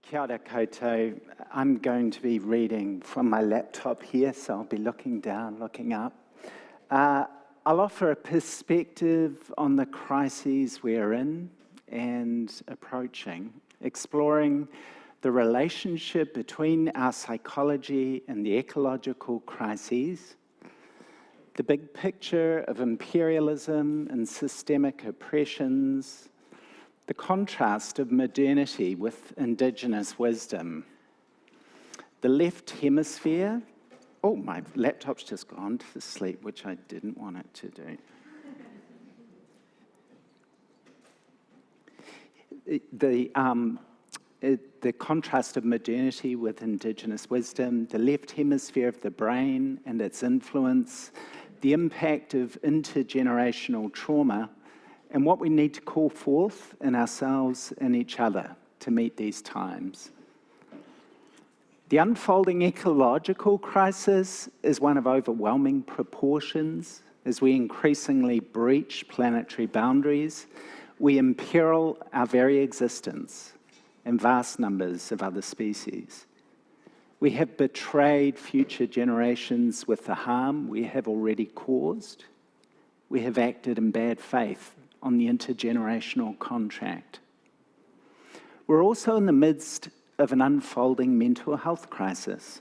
Kia ora koutou. I'm going to be reading from my laptop here, so I'll be looking down, looking up. I'll offer a perspective on the crises we're in and approaching, exploring the relationship between our psychology and the ecological crises, the big picture of imperialism and systemic oppressions, the contrast of modernity with indigenous wisdom, the left hemisphere. Oh, my laptop's just gone to sleep, which I didn't want it to do. The contrast of modernity with indigenous wisdom, the left hemisphere of the brain and its influence, the impact of intergenerational trauma, and what we need to call forth in ourselves and each other to meet these times. The unfolding ecological crisis is one of overwhelming proportions. As we increasingly breach planetary boundaries, we imperil our very existence and vast numbers of other species. We have betrayed future generations with the harm we have already caused. We have acted in bad faith on the intergenerational contract. We're also in the midst of an unfolding mental health crisis.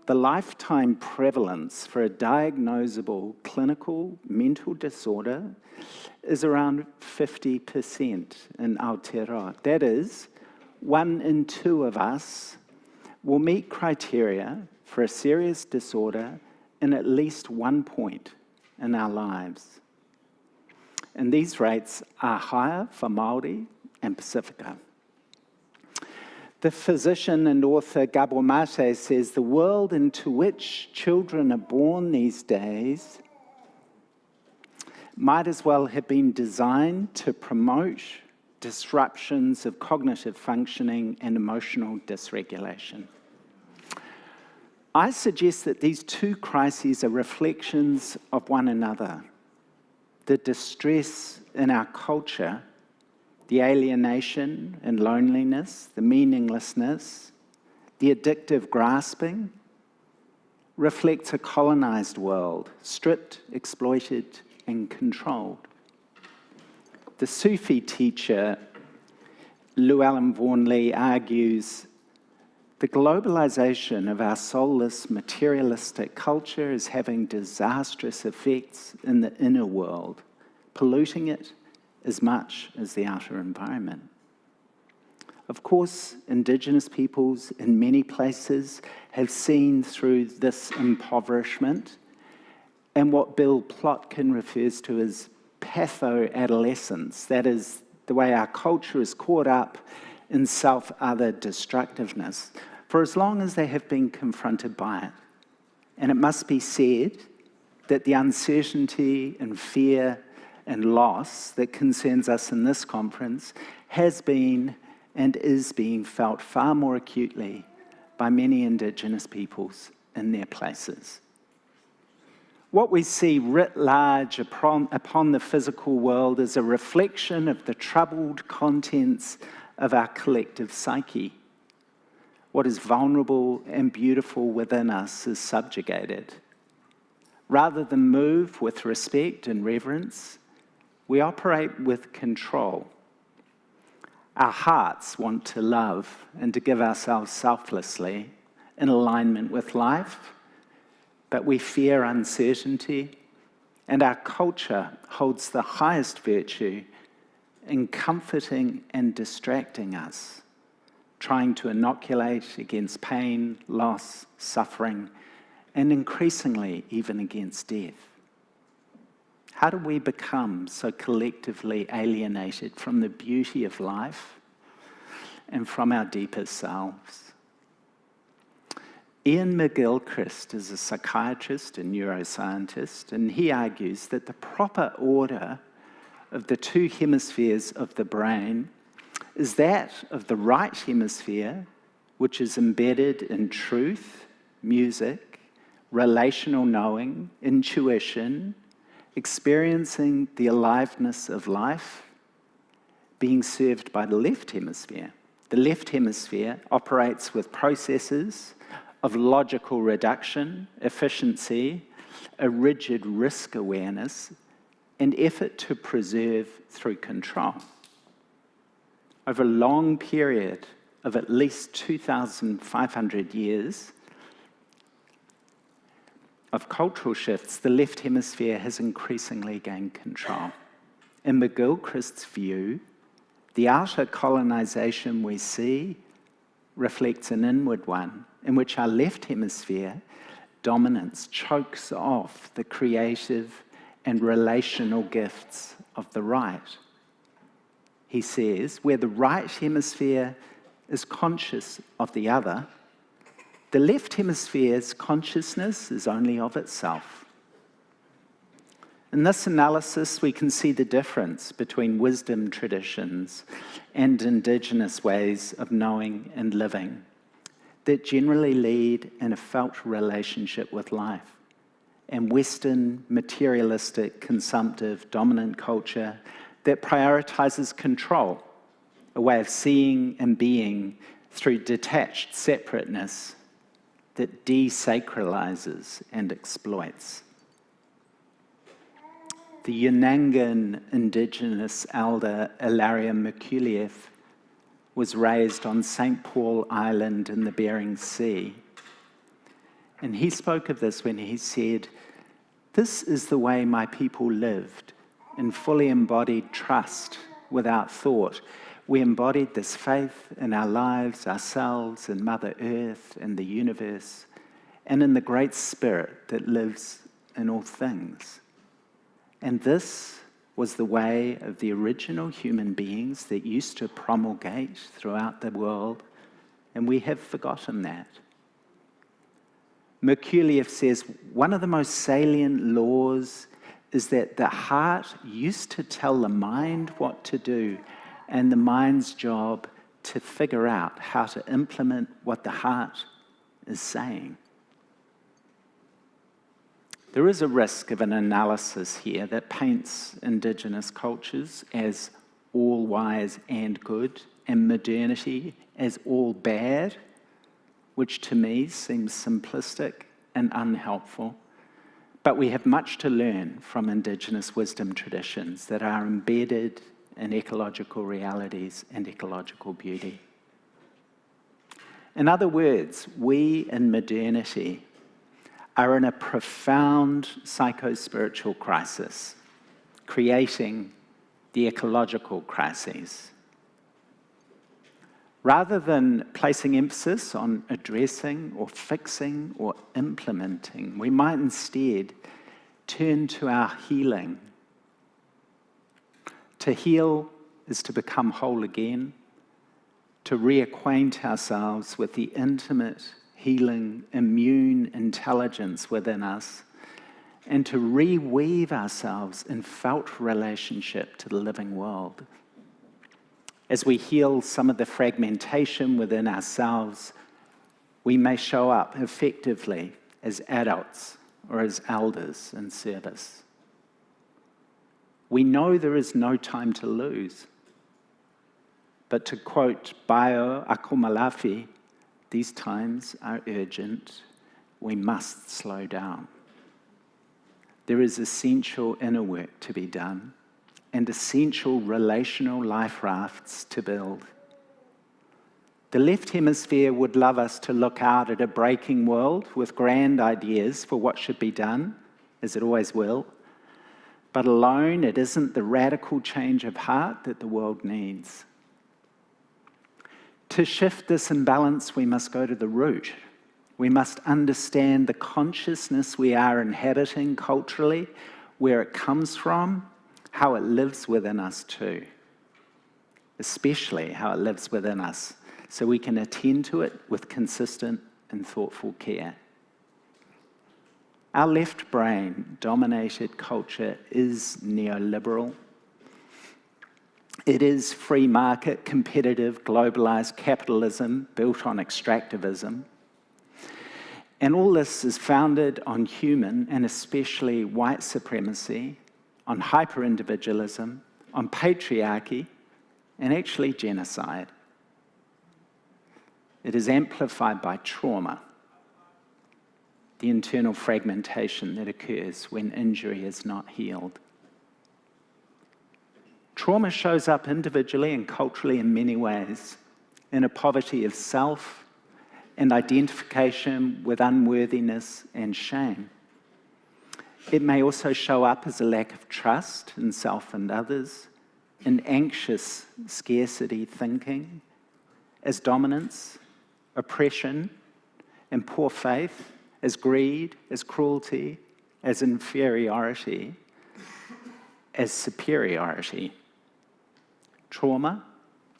The lifetime prevalence for a diagnosable clinical mental disorder is around 50% in Aotearoa. That is, 1 in 2 of us will meet criteria for a serious disorder in at least one point in our lives. And these rates are higher for Māori and Pacifica. The physician and author Gabor Mate says the world into which children are born these days might as well have been designed to promote disruptions of cognitive functioning and emotional dysregulation. I suggest that these two crises are reflections of one another. The distress in our culture, the alienation and loneliness, the meaninglessness, the addictive grasping, reflects a colonized world, stripped, exploited, and controlled. The Sufi teacher Llewellyn Vaughan Lee argues the globalization of our soulless, materialistic culture is having disastrous effects in the inner world, polluting it as much as the outer environment. Of course, Indigenous peoples in many places have seen through this impoverishment and what Bill Plotkin refers to as patho-adolescence. That is the way our culture is caught up in self-other destructiveness for as long as they have been confronted by it. And it must be said that the uncertainty and fear and loss that concerns us in this conference has been and is being felt far more acutely by many Indigenous peoples in their places. What we see writ large upon the physical world is a reflection of the troubled contents of our collective psyche. What is vulnerable and beautiful within us is subjugated. Rather than move with respect and reverence, we operate with control. Our hearts want to love and to give ourselves selflessly in alignment with life, but we fear uncertainty, and our culture holds the highest virtue in comforting and distracting us, trying to inoculate against pain, loss, suffering, and increasingly even against death. How do we become so collectively alienated from the beauty of life and from our deepest selves? Ian McGilchrist is a psychiatrist and neuroscientist, and he argues that the proper order of the two hemispheres of the brain is that of the right hemisphere, which is embedded in truth, music, relational knowing, intuition, experiencing the aliveness of life, being served by the left hemisphere, the left hemisphere operates with processes of logical reduction, efficiency, a rigid risk awareness, and effort to preserve through control. Over a long period of at least 2,500 years of cultural shifts, the left hemisphere has increasingly gained control. In McGilchrist's view, the outer colonization we see reflects an inward one, in which our left hemisphere dominance chokes off the creative and relational gifts of the right. He says, where the right hemisphere is conscious of the other, the left hemisphere's consciousness is only of itself. In this analysis, we can see the difference between wisdom traditions and indigenous ways of knowing and living that generally lead in a felt relationship with life, and Western, materialistic, consumptive, dominant culture that prioritizes control, a way of seeing and being through detached separateness that desacralizes and exploits. The Yunangan indigenous elder Ilaria Merkuliev was raised on St. Paul Island in the Bering Sea. And he spoke of this when he said, "This is the way my people lived, in fully embodied trust without thought. We embodied this faith in our lives, ourselves, in Mother Earth, in the universe, and in the Great Spirit that lives in all things." And this was the way of the original human beings that used to promulgate throughout the world, and we have forgotten that. Merkuliev says, one of the most salient laws is that the heart used to tell the mind what to do, and the mind's job to figure out how to implement what the heart is saying. There is a risk of an analysis here that paints indigenous cultures as all wise and good, and modernity as all bad, which to me seems simplistic and unhelpful. But we have much to learn from indigenous wisdom traditions that are embedded in ecological realities and ecological beauty. In other words, we in modernity are in a profound psycho-spiritual crisis, creating the ecological crises. Rather than placing emphasis on addressing or fixing or implementing, we might instead turn to our healing. To heal is to become whole again, to reacquaint ourselves with the intimate, healing, immune intelligence within us, and to reweave ourselves in felt relationship to the living world. As we heal some of the fragmentation within ourselves, we may show up effectively as adults or as elders in service. We know there is no time to lose. But to quote Bayo Akomalafi, these times are urgent. We must slow down. There is essential inner work to be done and essential relational life rafts to build. The left hemisphere would love us to look out at a breaking world with grand ideas for what should be done, as it always will. But alone, it isn't the radical change of heart that the world needs. To shift this imbalance, we must go to the root. We must understand the consciousness we are inhabiting culturally, where it comes from, how it lives within us too. Especially how it lives within us, so we can attend to it with consistent and thoughtful care. Our left brain-dominated culture is neoliberal. It is free market, competitive, globalized capitalism built on extractivism. And all this is founded on human and especially white supremacy, on hyper-individualism, on patriarchy, and actually genocide. It is amplified by trauma, the internal fragmentation that occurs when injury is not healed. Trauma shows up individually and culturally in many ways, in a poverty of self and identification with unworthiness and shame. It may also show up as a lack of trust in self and others, in anxious scarcity thinking, as dominance, oppression, and poor faith, as greed, as cruelty, as inferiority, as superiority. Trauma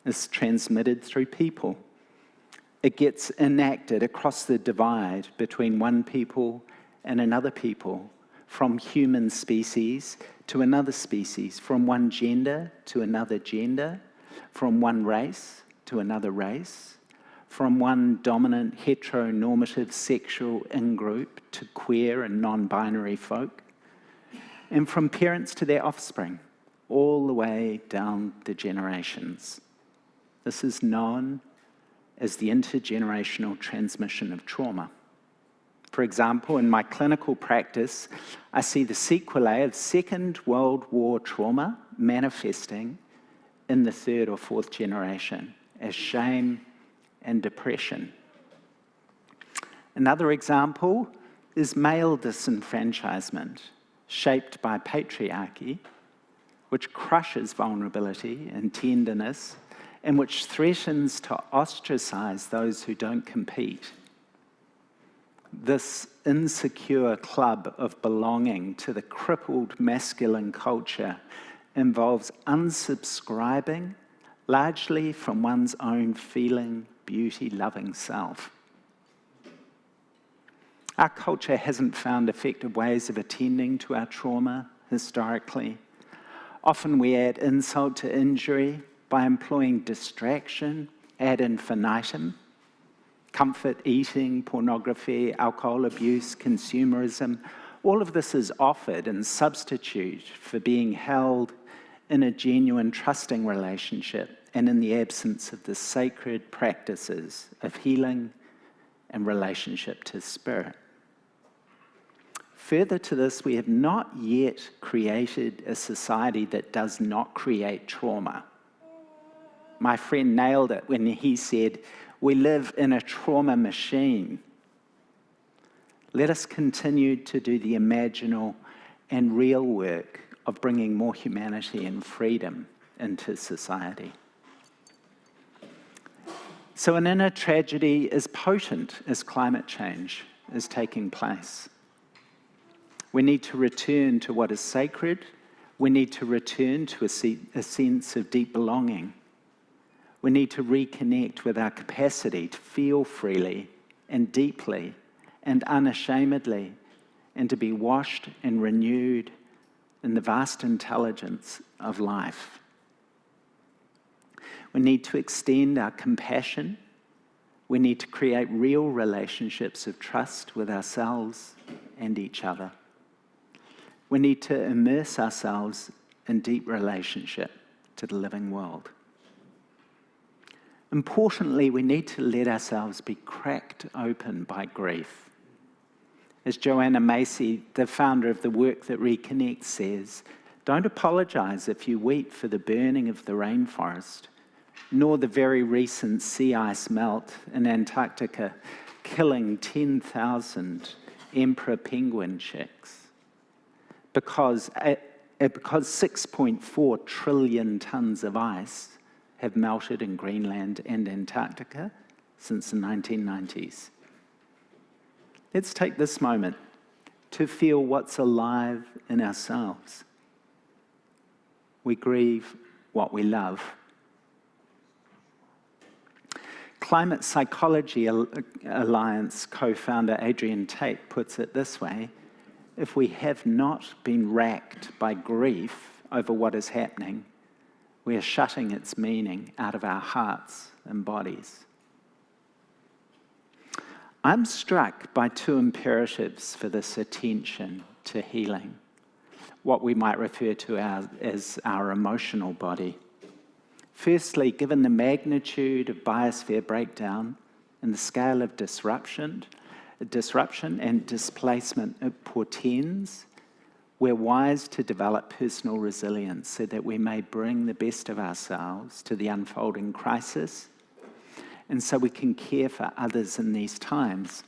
is transmitted through people. It gets enacted across the divide between one people and another people, from human species to another species, from one gender to another gender, from one race to another race, from one dominant heteronormative sexual in-group to queer and non-binary folk, and from parents to their offspring, all the way down the generations. This is known as the intergenerational transmission of trauma. For example, in my clinical practice, I see the sequelae of Second World War trauma manifesting in the third or fourth generation as shame and depression. Another example is male disenfranchisement, shaped by patriarchy, which crushes vulnerability and tenderness, and which threatens to ostracize those who don't compete. This insecure club of belonging to the crippled masculine culture involves unsubscribing largely from one's own feeling, beauty-loving self. Our culture hasn't found effective ways of attending to our trauma historically. Often we add insult to injury by employing distraction ad infinitum, comfort eating, pornography, alcohol abuse, consumerism. All of this is offered in substitute for being held in a genuine trusting relationship and in the absence of the sacred practices of healing and relationship to spirit. Further to this, we have not yet created a society that does not create trauma. My friend nailed it when he said, "We live in a trauma machine." Let us continue to do the imaginal and real work of bringing more humanity and freedom into society. So an inner tragedy as potent as climate change is taking place. We need to return to what is sacred. We need to return to a sense of deep belonging. We need to reconnect with our capacity to feel freely and deeply and unashamedly, and to be washed and renewed in the vast intelligence of life. We need to extend our compassion. We need to create real relationships of trust with ourselves and each other. We need to immerse ourselves in deep relationship to the living world. Importantly, we need to let ourselves be cracked open by grief. As Joanna Macy, the founder of the Work That Reconnects, says, "Don't apologize if you weep for the burning of the rainforest, nor the very recent sea ice melt in Antarctica, killing 10,000 emperor penguin chicks. Because 6.4 trillion tons of ice have melted in Greenland and Antarctica since the 1990s. Let's take this moment to feel what's alive in ourselves. We grieve what we love. Climate Psychology Alliance co-founder Adrian Tate puts it this way: if we have not been racked by grief over what is happening, we are shutting its meaning out of our hearts and bodies. I'm struck by two imperatives for this attention to healing, what we might refer to as our emotional body. Firstly, given the magnitude of biosphere breakdown, and the scale of disruption and displacement it portends, we're wise to develop personal resilience so that we may bring the best of ourselves to the unfolding crisis, and so we can care for others in these times.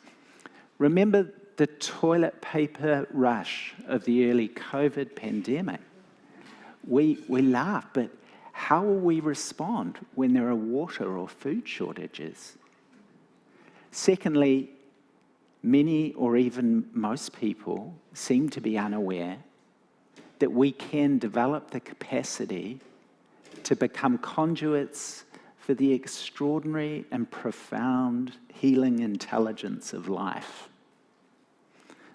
Remember the toilet paper rush of the early COVID pandemic. We laugh, but how will we respond when there are water or food shortages? Secondly, many or even most people seem to be unaware that we can develop the capacity to become conduits for the extraordinary and profound healing intelligence of life.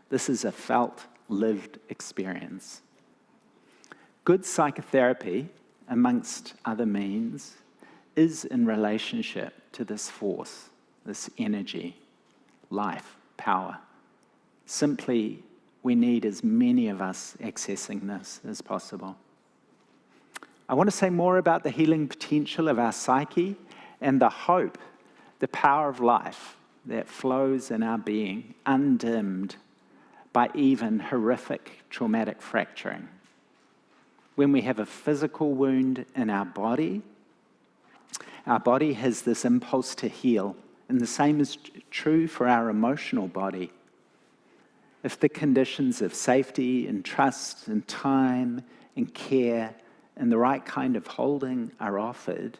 This is a felt, lived experience. Good psychotherapy, amongst other means, is in relationship to this force, this energy, life, power. Simply, we need as many of us accessing this as possible. I want to say more about the healing potential of our psyche and the hope, the power of life that flows in our being, undimmed by even horrific traumatic fracturing. When we have a physical wound in our body has this impulse to heal, and the same is true for our emotional body. If the conditions of safety and trust and time and care and the right kind of holding are offered,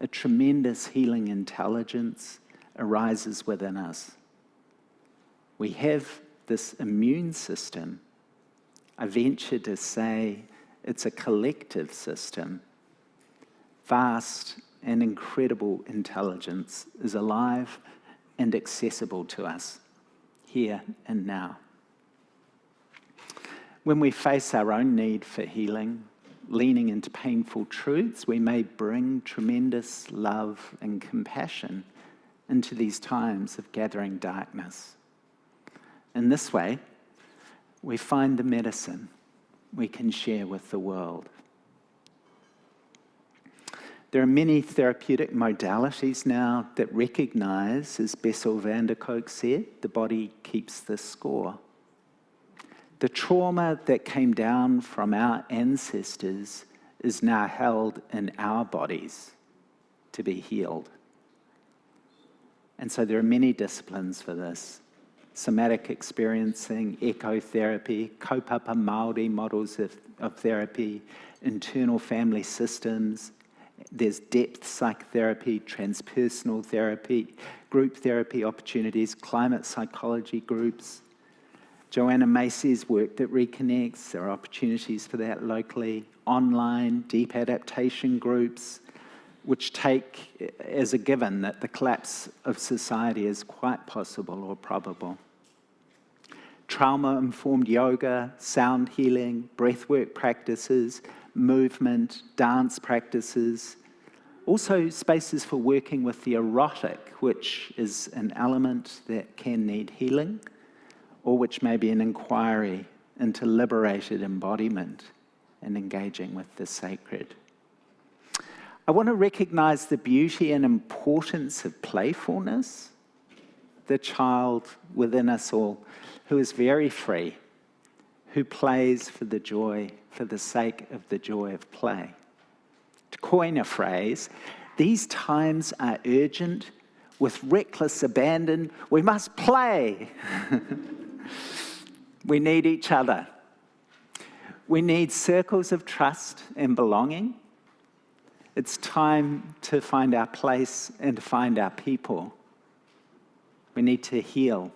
a tremendous healing intelligence arises within us. We have this immune system. I venture to say it's a collective system. Vast and incredible intelligence is alive and accessible to us here and now. When we face our own need for healing, leaning into painful truths, we may bring tremendous love and compassion into these times of gathering darkness. In this way, we find the medicine we can share with the world. There are many therapeutic modalities now that recognize, as Bessel van der Kolk said, the body keeps the score. The trauma that came down from our ancestors is now held in our bodies to be healed. And so there are many disciplines for this. Somatic experiencing, ecotherapy, kaupapa Māori models of therapy, internal family systems. There's depth psychotherapy, transpersonal therapy, group therapy opportunities, climate psychology groups. Joanna Macy's work that reconnects, there are opportunities for that locally. Online, deep adaptation groups, which take as a given that the collapse of society is quite possible or probable. Trauma-informed yoga, sound healing, breathwork practices, movement, dance practices. Also spaces for working with the erotic, which is an element that can need healing, or which may be an inquiry into liberated embodiment and engaging with the sacred. I want to recognize the beauty and importance of playfulness, the child within us all who is very free, who plays for the sake of the joy of play. To coin a phrase, these times are urgent. With reckless abandon, we must play. We need each other. We need circles of trust and belonging. It's time to find our place and to find our people. We need to heal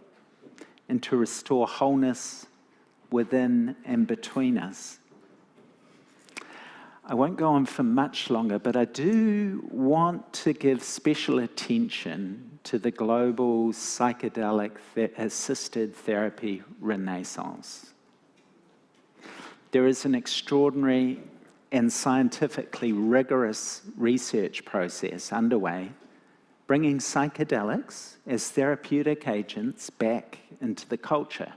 and to restore wholeness within and between us. I won't go on for much longer, but I do want to give special attention to the global psychedelic assisted therapy renaissance. There is an extraordinary and scientifically rigorous research process underway, bringing psychedelics as therapeutic agents back into the culture.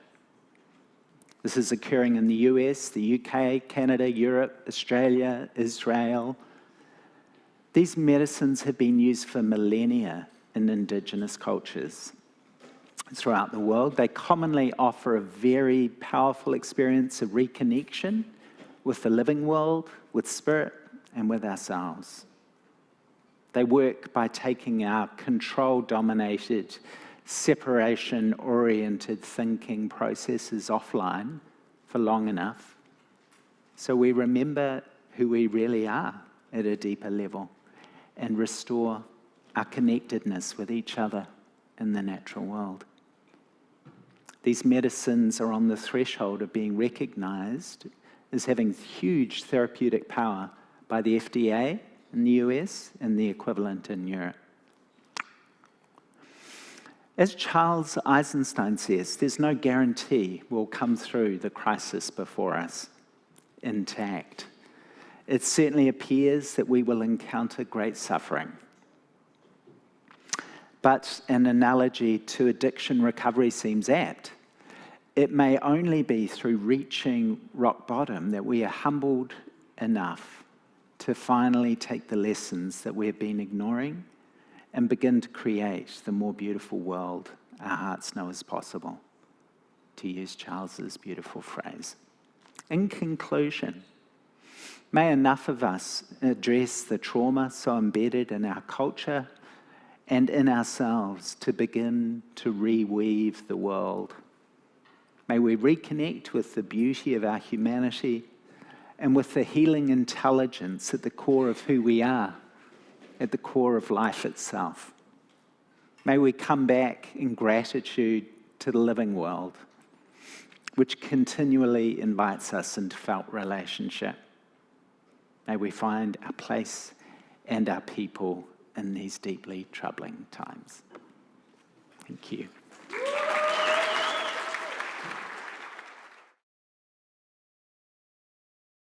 This is occurring in the US, the UK, Canada, Europe, Australia, Israel. These medicines have been used for millennia in Indigenous cultures throughout the world. They commonly offer a very powerful experience of reconnection with the living world, with spirit, and with ourselves. They work by taking our control-dominated, separation-oriented thinking processes offline for long enough so we remember who we really are at a deeper level and restore our connectedness with each other in the natural world. These medicines are on the threshold of being recognized as having huge therapeutic power by the FDA in the US and the equivalent in Europe. As Charles Eisenstein says, there's no guarantee we'll come through the crisis before us intact. It certainly appears that we will encounter great suffering. But an analogy to addiction recovery seems apt. It may only be through reaching rock bottom that we are humbled enough to finally take the lessons that we have been ignoring and begin to create the more beautiful world our hearts know is possible, to use Charles's beautiful phrase. In conclusion, may enough of us address the trauma so embedded in our culture and in ourselves to begin to reweave the world. May we reconnect with the beauty of our humanity and with the healing intelligence at the core of who we are, at the core of life itself. May we come back in gratitude to the living world, which continually invites us into felt relationship. May we find our place and our people in these deeply troubling times. Thank you.